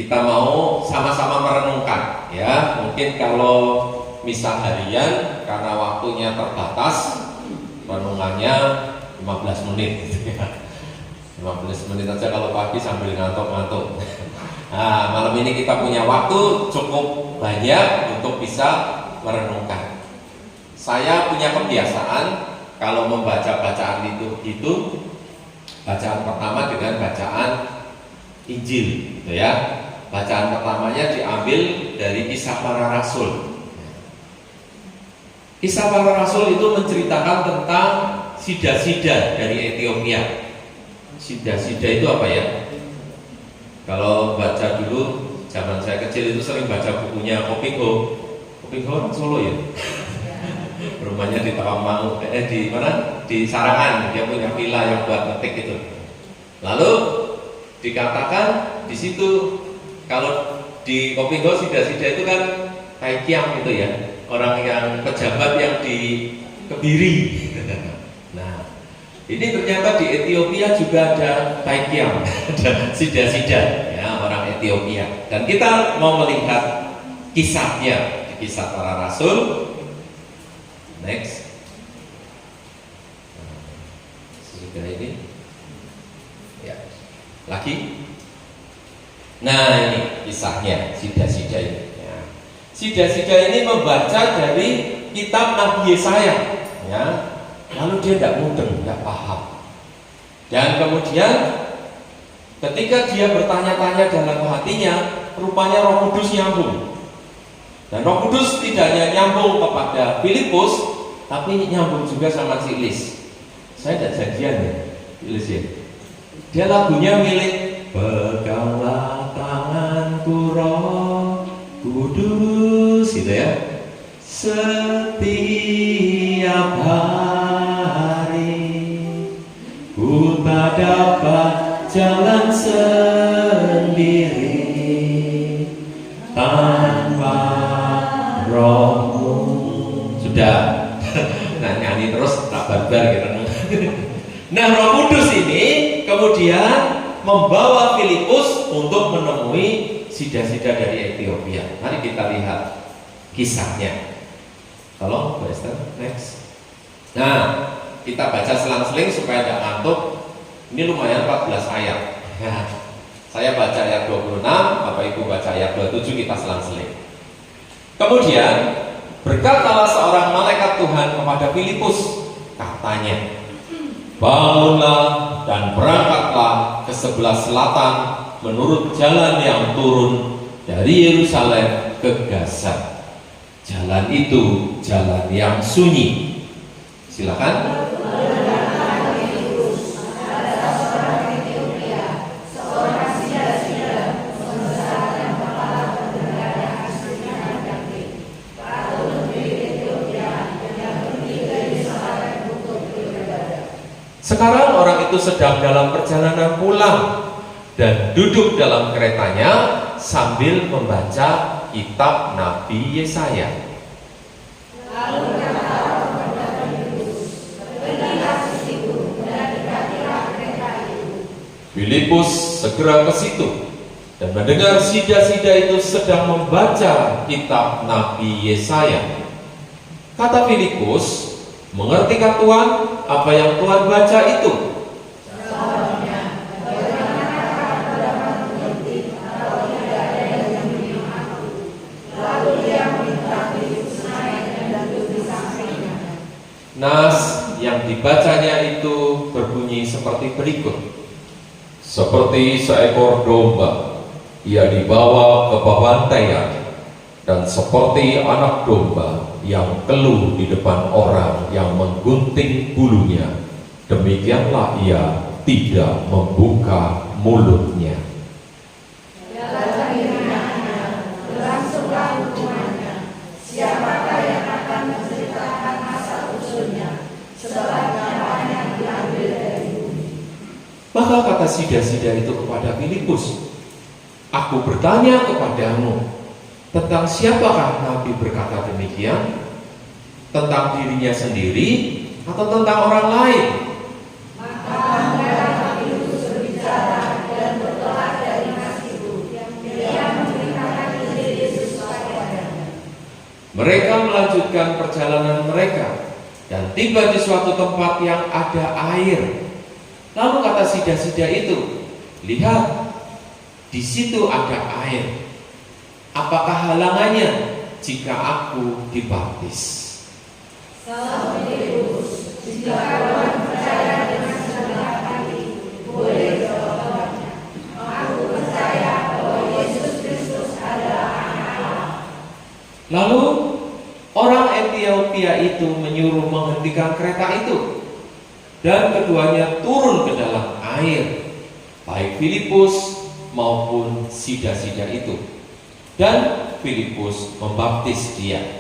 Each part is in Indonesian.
kita mau sama-sama merenungkan ya. Mungkin kalau misa harian karena waktunya terbatas, renungannya 15 menit gitu ya. 15 menit aja kalau pagi sambil ngantuk-ngantuk. Nah, malam ini kita punya waktu cukup banyak untuk bisa merenungkan. Saya punya kebiasaan kalau membaca bacaan itu bacaan pertama dengan bacaan Injil gitu ya. Bacaan pertamanya diambil dari Kisah Para Rasul. Kisah Para Rasul itu menceritakan tentang sida-sida dari Ethiopia. Sida-sida itu apa ya? Kalau baca dulu, zaman saya kecil itu sering baca bukunya Kopingho. Kopingho orang Solo ya? Rumahnya di Tawangmangu, di mana? Di Sarangan. Dia punya villa yang buat ngetik itu. Lalu dikatakan di situ, kalau di Kopingho sida-sida itu kan Taikiam gitu ya, orang yang pejabat yang dikebiri. Nah, ini ternyata di Ethiopia juga ada Taikiam, ada sida-sida ya, orang Ethiopia. Dan kita mau melihat kisahnya di Kisah Para Rasul. Next. Sudah ini. Ya. Lagi. Nah, ini kisahnya sida-sida ini ya. Sida-sida ini membaca dari kitab Nabi Yesaya ya. Lalu dia tidak mudeng, tidak paham. Dan kemudian ketika dia bertanya-tanya dalam hatinya, rupanya Roh Kudus nyambung. Dan Roh Kudus tidak hanya nyambung kepada Filipus, tapi nyambung juga sama Silis. Saya tidak janjian ya, Silis ya. Dia lagunya milik Peganglah tanganku Roh Kudus, gitu ya. Setiap hari ku tak dapat jalan sendiri tanpa Rohmu. Sudah. Nah, nyanyi terus tak barbar gitu. Nah, Roh Kudus ini kemudian membawa Filipus untuk menemui sida-sida dari Ethiopia. Mari kita lihat kisahnya. Tolong, Mbak Esther, next. Nah, kita baca selang-seling supaya tidak ngantuk. Ini lumayan 14 ayat. Nah, saya baca ayat 26, Bapak Ibu baca ayat 27, kita selang-seling. Kemudian berkatalah seorang malaikat Tuhan kepada Filipus, katanya, bangunlah dan berangkatlah ke sebelah selatan menurut jalan yang turun dari Yerusalem ke Gaza. Jalan itu jalan yang sunyi. Silakan. Sekarang orang itu sedang dalam perjalanan pulang dan duduk dalam keretanya sambil membaca kitab Nabi Yesaya. Lalu kata orang kepada Filipus, "Pergilah ke situ dan dekatilah kereta itu." Filipus segera ke situ dan mendengar sida-sida itu sedang membaca kitab Nabi Yesaya. Kata Filipus, "Mengertikah Tuhan apa yang Tuhan baca itu?" Nas yang dibacanya itu berbunyi seperti berikut. Seperti seekor domba, ia dibawa ke pembantaian, dan seperti anak domba yang keluh di depan orang yang menggunting bulunya, demikianlah ia tidak membuka mulutnya. Berlangsunglah hukumannya. Siapakah yang akan menceritakan masa usulnya setelah nyawanya diambil dari bumi? Maka kata sida-sida itu kepada Filipus, "Aku bertanya kepadamu, tentang siapakah Nabi berkata demikian? Tentang dirinya sendiri atau tentang orang lain?" Maka Nabi Filipus berbicara dan bertolak dari Mas itu. Dia melanjutkan perjalanan mereka dan tiba di suatu tempat yang ada air. Lalu kata sida-sida itu, lihat, di situ ada air. Apakah halangannya jika aku dibaptis? Salam Filipus, jika kawan percaya dengan segenap hati, boleh jawabannya. Aku percaya bahwa Yesus Kristus adalah Anak Allah. Lalu orang Ethiopia itu menyuruh menghentikan kereta itu, dan keduanya turun ke dalam air, baik Filipus maupun sida-sida itu, dan Filipus membaptis dia.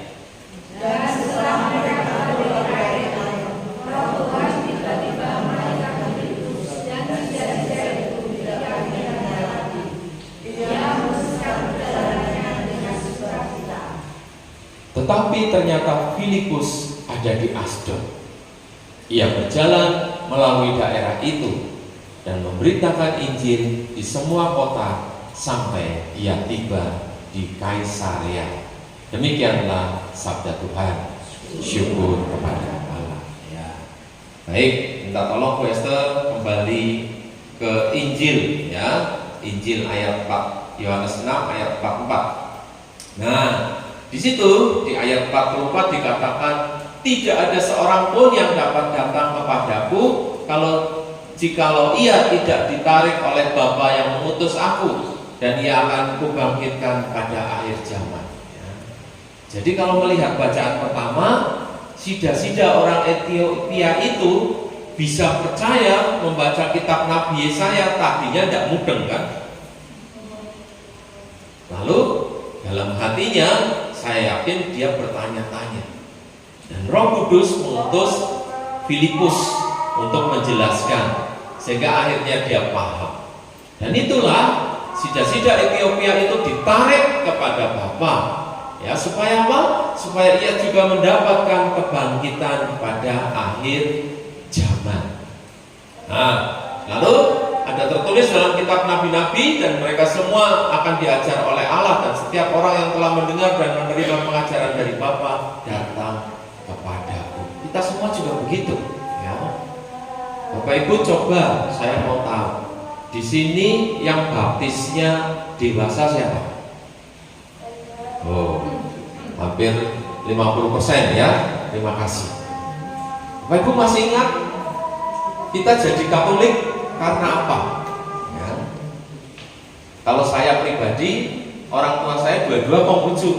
Dan setelah mereka keluar air, Roh Tuhan tiba-tiba menaikkan Filipus dan sida-sida itu didekatnya lagi. Dia meneruskan perjalanannya dengan sukacita. Tetapi ternyata Filipus ada di Asdod. Ia berjalan melalui daerah itu dan memberitakan Injil di semua kota sampai ia tiba di Kaisarea. Demikianlah sabda Tuhan. Syukur kepada Allah. Ya. Baik, minta tolong Bu Esther kembali ke Injil, ya. Injil ayat 4, Yohanes 6 ayat 44. Nah, di situ di ayat 44 dikatakan, tidak ada seorang pun yang dapat datang kepadaku jikalau ia tidak ditarik oleh Bapa yang mengutus aku, dan ia akan kubangkitkan pada akhir zaman. Ya. Jadi kalau melihat bacaan pertama, sida-sida orang Ethiopia itu bisa percaya membaca kitab Nabi Yesaya, tadinya tidak mudeng kan? Lalu dalam hatinya saya yakin dia bertanya-tanya, dan Roh Kudus mengutus Filipus untuk menjelaskan, sehingga akhirnya dia paham. Dan itulah sida-sida Ethiopia itu ditarik kepada Bapa, ya, supaya apa? Supaya ia juga mendapatkan kebangkitan pada akhir zaman. Nah, lalu ada tertulis dalam kitab nabi-nabi, dan mereka semua akan diajar oleh Allah, dan setiap orang yang telah mendengar dan menerima pengajaran dari Bapa datang kepadaku. Kita semua juga begitu, ya. Bapak Ibu, coba saya mau tahu, di sini yang baptisnya dewasa siapa? Oh, hampir 50% ya. Terima kasih. Bapak Ibu masih ingat kita jadi Katolik karena apa? Ya. Kalau saya pribadi, orang tua saya dua-dua Konghucu.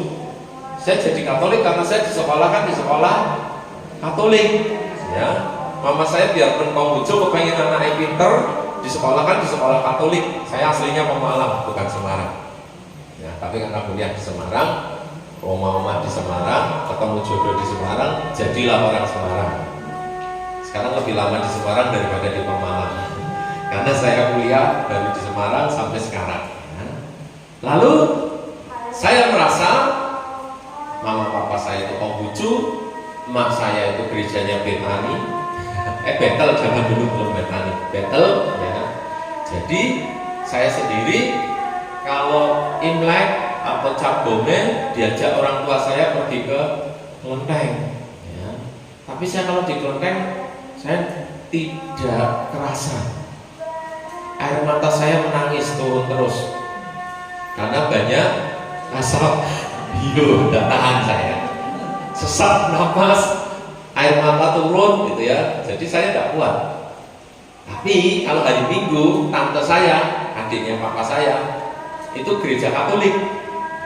Saya jadi Katolik karena saya disekolahkan di sekolah Katolik. Ya, mama saya biarpun Konghucu, kepengen anaknya pinter, disekolahkan di sekolah Katolik. Saya aslinya Pemalang, bukan Semarang. Ya, tapi karena kuliah di Semarang, oma-oma di Semarang, ketemu jodoh di Semarang, jadilah orang Semarang. Sekarang lebih lama di Semarang daripada di Pemalang, karena saya kuliah dari di Semarang sampai sekarang. Ya. Lalu saya merasa mama papa saya itu Konghucu, emak saya itu gerejanya Betani, Betel, zaman dulu belum Betani, Betel, ya. Jadi saya sendiri kalau Imlek atau Cap Gome diajak orang tua saya pergi ke kelenteng, ya. Tapi saya kalau di kelenteng saya tidak kerasa, air mata saya menangis turun terus karena banyak asap hiu, tidak tahan saya, sesak nafas, air mata turun gitu ya. Jadi saya tidak kuat. Tapi kalau hari Minggu, tante saya, adiknya papa saya, itu gereja Katolik.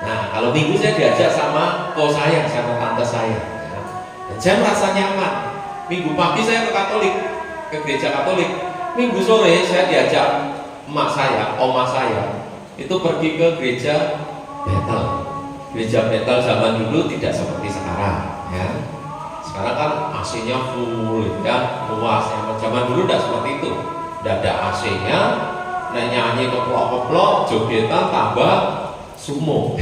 Nah, kalau Minggu saya diajak sama saya, sama tante saya, ya. Dan saya merasa nyaman. Minggu pagi saya ke Katolik, ke gereja Katolik. Minggu sore saya diajak emak saya, oma saya, itu pergi ke gereja Betel. Gereja Betel zaman dulu tidak seperti sekarang, ya. Sekarang kan AC-nya full, ya, luas. Zaman dulu tidak seperti itu, tidak ada AC-nya. Nyanyi keplok-keplok, jogetan tambah sumo.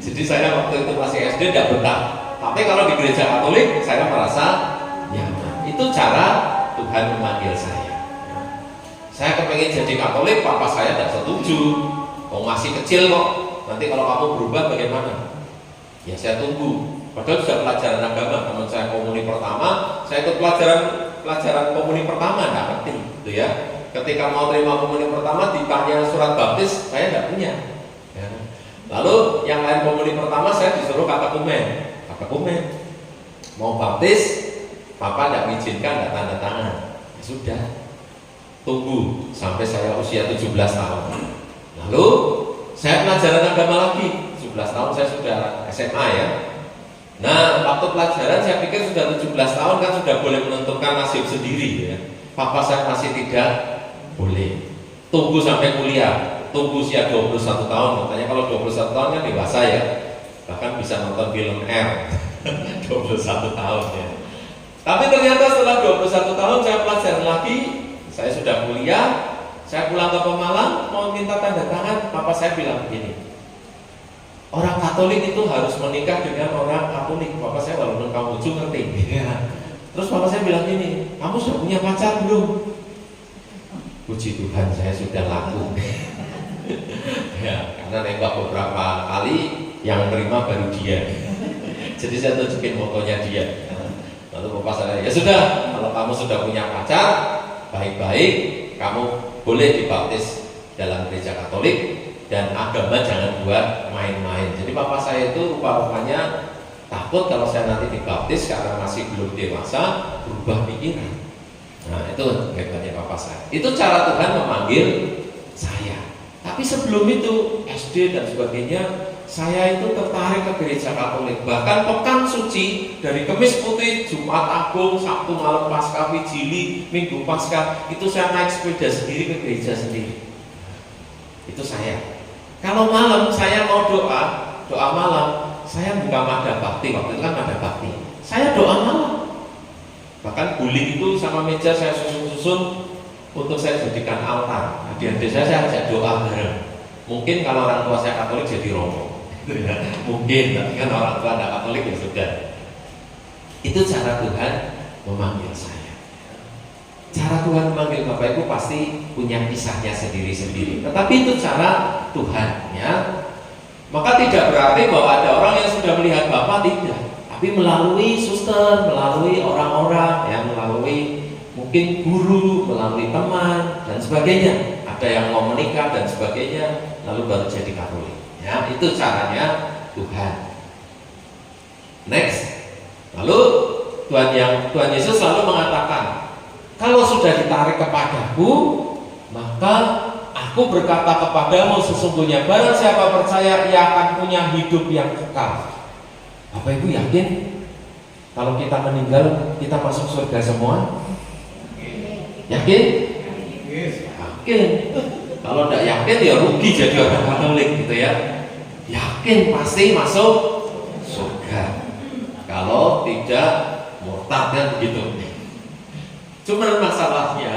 Jadi saya waktu itu masih SD tidak betah. Tapi kalau di gereja Katolik saya merasa nyaman. Itu cara Tuhan memanggil saya. Saya kepengen jadi Katolik, papa saya tidak setuju. Masih kecil kok. Nanti kalau kamu berubah bagaimana? Ya saya tunggu. Padahal sudah pelajaran agama, teman saya komuni pertama, saya ikut pelajaran komuni pertama, nggak ngerti, gitu ya. Ketika mau terima komuni pertama, ditanya surat baptis, saya nggak punya. Ya. Lalu yang lain komuni pertama, saya disuruh katekumen. Mau baptis, papa nggak mengizinkan, nggak tanda tangan. Ya sudah, tunggu sampai saya usia 17 tahun. Lalu saya pelajaran agama lagi, 17 tahun saya sudah SMA ya. Nah, waktu pelajaran saya pikir sudah 17 tahun kan sudah boleh menentukan nasib sendiri ya. Papa saya masih tidak boleh. Tunggu sampai kuliah, tunggu usia 21 tahun. Katanya kalau 21 tahun kan dewasa ya. Bahkan bisa nonton film R 21 tahun ya. Tapi ternyata setelah 21 tahun saya pelajaran lagi, saya sudah kuliah, saya pulang ke Pemalang mau minta tanda tangan. Papa saya bilang begini, orang Katolik itu harus menikah dengan orang Katolik. Papa saya walaupun kamu lucu ngerti. Terus papa saya bilang gini, kamu sudah punya pacar belum? Puji Tuhan saya sudah laku. Ya, karena nembak beberapa kali, yang terima baru dia. Jadi saya tunjukin fotonya dia. Lalu bapak saya, ya sudah, kalau kamu sudah punya pacar, baik-baik, kamu boleh dibaptis dalam gereja Katolik. Dan agama jangan buat main-main. Jadi papa saya itu rupa-rupanya takut kalau saya nanti dibaptis karena masih belum dewasa, berubah pikiran. Nah itu hebatnya papa saya. Itu cara Tuhan memanggil saya. Tapi sebelum itu SD dan sebagainya, saya itu tertarik ke gereja Katolik. Bahkan pekan suci dari Kemis Putih, Jumat Agung, Sabtu malam Paskah, Vigili, Minggu Paskah, itu saya naik sepeda sendiri ke gereja sendiri. Itu saya. Kalau malam saya mau doa malam, saya buka Mada Bakti, waktu itu kan Mada Bakti. Saya doa malam. Bahkan guling itu sama meja saya susun-susun untuk saya jadikan altar. Adik-adik saya ajak doa bareng. Mungkin kalau orang tua saya Katolik jadi romo. Mungkin, tapi kan orang tua ada Katolik ya sudah. Itu cara Tuhan memanggil saya. Cara Tuhan memanggil Bapak Ibu pasti punya kisahnya sendiri-sendiri. Tetapi itu cara Tuhan ya. Maka tidak berarti bahwa ada orang yang sudah melihat Bapak, tidak. Tapi melalui suster, melalui orang-orang, ya, melalui mungkin guru, melalui teman dan sebagainya. Ada yang mau menikah dan sebagainya, lalu baru jadi Katolik. Ya, itu caranya Tuhan. Next. Lalu Tuhan Yesus selalu mengatakan, kalau sudah ditarik kepadaku, maka aku berkata kepadamu sesungguhnya barang siapa percaya ia akan punya hidup yang kekal. Bapak Ibu yakin kalau kita meninggal kita masuk surga semua? Yakin? Yakin. Kalau tidak yakin ya rugi jadi orang Katolik gitu ya. Yakin pasti masuk surga. Kalau tidak murtad kan begitu. Cuman masalahnya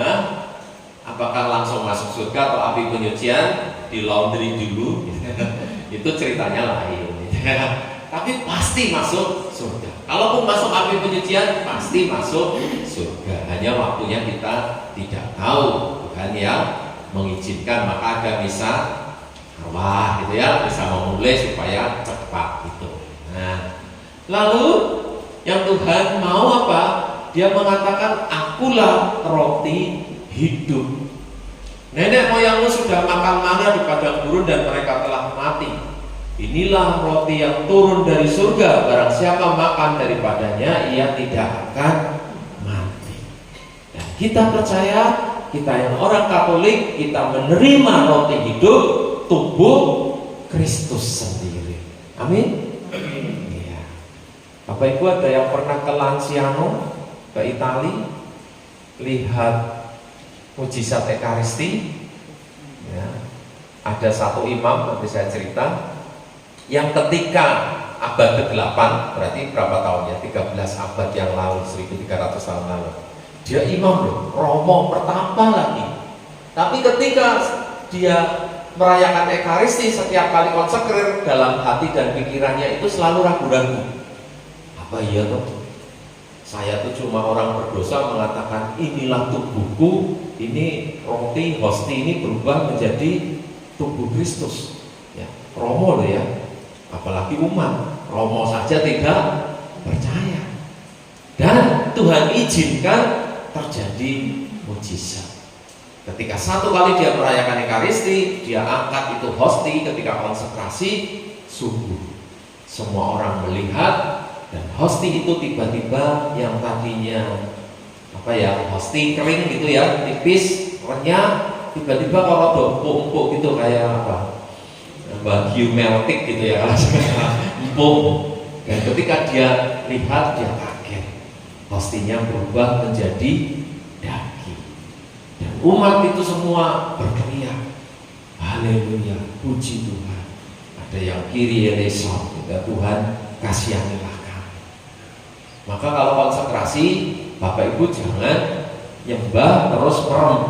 apakah langsung masuk surga atau api penyucian di laundry dulu? Itu ceritanya lain. Tapi pasti masuk surga. Kalaupun masuk api penyucian, pasti masuk surga. Hanya waktunya kita tidak tahu. Tuhan yang mengizinkan, maka ada misa arwah gitu ya, bisa memulai supaya cepat gitu. Nah, lalu yang Tuhan mau apa? Dia mengatakan, akulah roti hidup. Nenek moyangmu sudah makan mana di padang gurun dan mereka telah mati. Inilah roti yang turun dari surga. Barang siapa makan daripadanya, ia tidak akan mati. Dan kita percaya, kita yang orang Katolik, kita menerima roti hidup, tubuh Kristus sendiri. Amin. Ya. Bapak Ibu, ada yang pernah ke Lanciano, ke Itali, lihat mujizat Ekaristi? Ya. Ada satu imam, nanti saya cerita, yang ketika abad ke-8, berarti berapa tahunnya? 13 abad yang lalu, 1300 tahun lalu. Dia imam loh, romo pertama lagi. Tapi ketika dia merayakan Ekaristi, setiap kali konsekrer, dalam hati dan pikirannya itu selalu ragu-ragu. Apa iya toh? Saya tuh cuma orang berdosa mengatakan inilah tubuhku, ini roti, hosti ini berubah menjadi tubuh Kristus. Ya, romo loh ya. Apalagi umat, romo saja tidak percaya. Dan Tuhan izinkan terjadi mujizat. Ketika satu kali dia merayakan Ekaristi, dia angkat itu hosti ketika konsekrasi subuh. Semua orang melihat, dan hosti itu tiba-tiba yang tadinya hosti kering gitu ya, tipis, renyah, tiba-tiba kalau empuk-empuk gitu kayak Wagyu meltik gitu ya, empuk. Dan ketika dia lihat, dia kaget, hostinya berubah menjadi daging. Dan umat itu semua berteriak, haleluya, puji Tuhan. Ada yang Kyrie eleison, Tuhan kasihanilah kami. Maka kalau konsekrasi, Bapak Ibu jangan nyembah terus merem.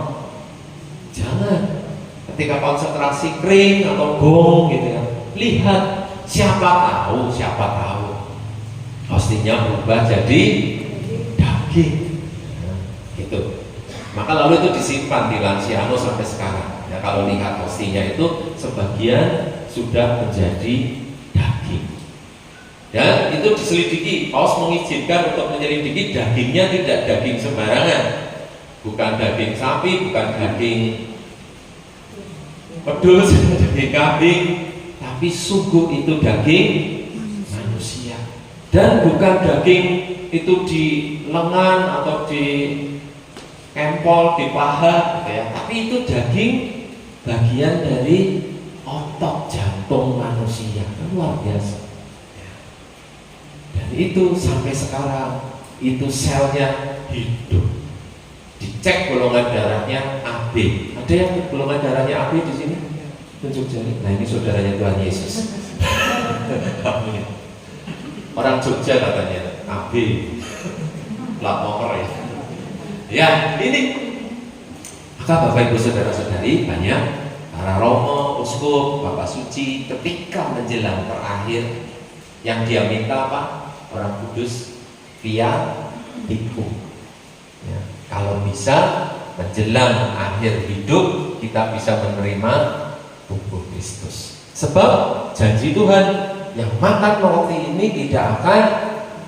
Jangan. Ketika konsentrasi kering atau gong gitu ya, lihat, siapa tahu hostinya berubah jadi daging. Gitu. Maka lalu itu disimpan di Lanciano sampai sekarang. Ya, kalau lihat hostinya itu sebagian sudah menjadi daging. Dan itu diselidiki, Paus mengizinkan untuk menyelidiki dagingnya tidak daging sembarangan, bukan daging sapi, bukan daging pedus, daging kambing, tapi sungguh itu daging manusia. Dan bukan daging itu di lengan atau di kempol, di paha, gitu ya. Tapi itu daging bagian dari otot jantung manusia, luar biasa. Dan itu sampai sekarang itu selnya hidup. Dicek golongan darahnya AB. Ada yang golongan darahnya AB di sini? Tunjuk jari. Nah, ini saudaranya Tuhan Yesus. Orang Jogja katanya AB. Plat nomor ya. Ya, ini. Maka Bapak Ibu saudara-saudari, banyak para romo, uskup, Bapak Suci ketika menjelang terakhir yang dia minta apa? Orang kudus via tikum. Ya, kalau bisa menjelang akhir hidup kita bisa menerima tubuh Kristus. Sebab janji Tuhan, yang makan roti ini tidak akan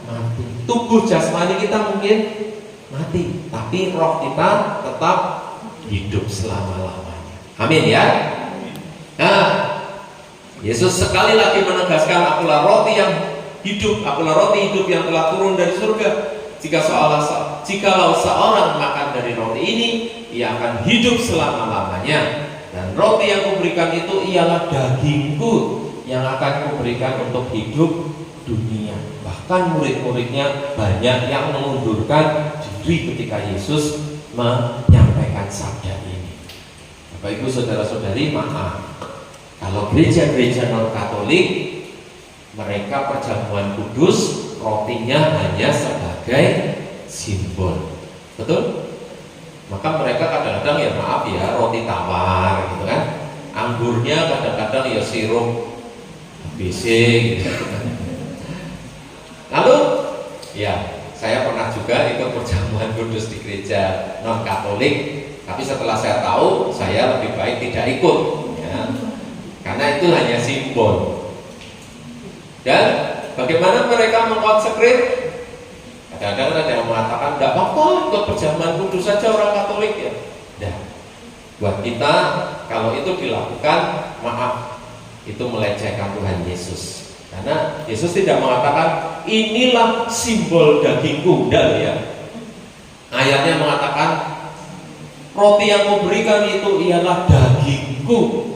mati. Tubuh jasmani kita mungkin mati, tapi roh kita tetap hidup selama-lamanya. Amin ya. Nah, Yesus sekali lagi menegaskan, akulah roti yang hidup, akulah roti hidup yang telah turun dari surga. Jikalau seorang makan dari roti ini, ia akan hidup selama-lamanya. Dan roti yang kuberikan itu ialah dagingku yang akan kuberikan untuk hidup dunia. Bahkan murid-muridnya banyak yang mengundurkan diri ketika Yesus menyampaikan sabda ini. Bapak Ibu saudara-saudari, maaf, kalau gereja-gereja non-Katolik mereka perjamuan kudus, rotinya hanya sebagai simbol, betul? Maka mereka kadang-kadang ya maaf ya, roti tawar gitu kan, anggurnya kadang-kadang ya sirup ABC gitu. Lalu ya saya pernah juga ikut perjamuan kudus di gereja non-Katolik, tapi setelah saya tahu saya lebih baik tidak ikut ya, karena itu hanya simbol. Dan bagaimana mereka mengkonsekrer? Kadang-kadang ada yang mengatakan tidak apa-apa ikut perjamuan kudus saja orang Katolik ya. Nah, buat kita kalau itu dilakukan, maaf, itu melecehkan Tuhan Yesus. Karena Yesus tidak mengatakan inilah simbol dagingku, enggak ya. Ayatnya mengatakan roti yang kuberikan itu ialah dagingku.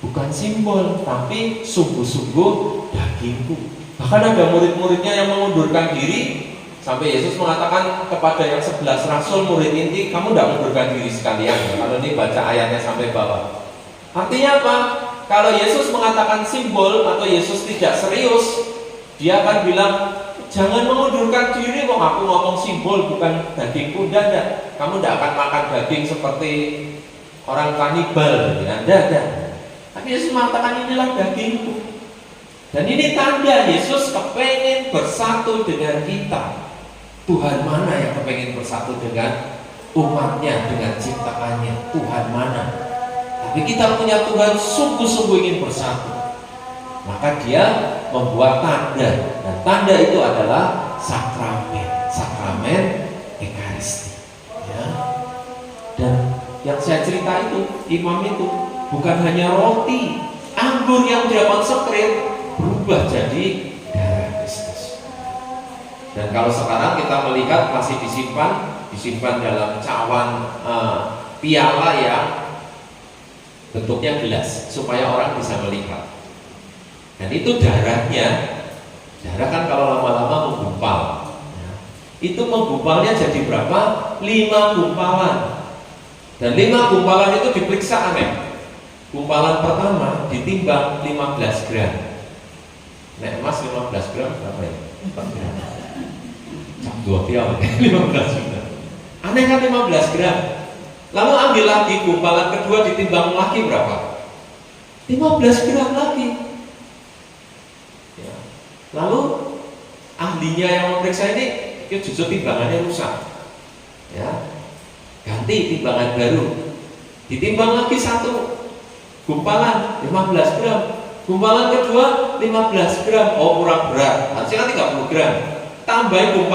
Bukan simbol, tapi sungguh-sungguh dagingku. Bahkan ada murid-muridnya yang mengundurkan diri, sampai Yesus mengatakan kepada yang 11 rasul murid inti, kamu tidak mengundurkan diri sekalian. Kalau ini baca ayatnya sampai bawah. Artinya apa? Kalau Yesus mengatakan simbol atau Yesus tidak serius, dia akan bilang, jangan mengundurkan diri, kok aku ngomong simbol bukan dagingku. Tidak. Kamu tidak akan makan daging seperti orang kanibal. Tidak. Tapi Yesus mengatakan inilah dagingku. Dan ini tanda Yesus kepengen bersatu dengan kita. Tuhan mana yang kepengen bersatu dengan umatnya, dengan ciptaannya? Tuhan mana? Tapi kita punya Tuhan sungguh-sungguh ingin bersatu. Maka dia membuat tanda, dan tanda itu adalah sakramen Ekaristi. Ya. Dan yang saya cerita itu, imam itu bukan hanya roti, anggur yang dia konsekrer berubah jadi darah Kristus. Dan kalau sekarang kita melihat masih disimpan dalam cawan piala yang bentuknya gelas supaya orang bisa melihat. Dan itu darahnya, darah kan kalau lama-lama menggumpal, ya, itu menggumpalnya jadi berapa? 5 gumpalan. Dan 5 gumpalan itu diperiksa aneh. Gumpalan pertama ditimbang 15 gram. Nek emas 15 gram berapa ya? 4 gram. Cap 2 pial 15 gram. Aneh kan 15 gram. Lalu ambil lagi gumpalan kedua ditimbang lagi berapa? 15 gram lagi. Ya. Lalu ahlinya yang memeriksa ini justru timbangannya rusak. Ya. Ganti timbangan baru. Ditimbang lagi 1 gumpalan 15 gram. Gumpalan kedua 15 gram. Oh, kurang berat. Harusnya kan 30 gram. Tambahin gumpalan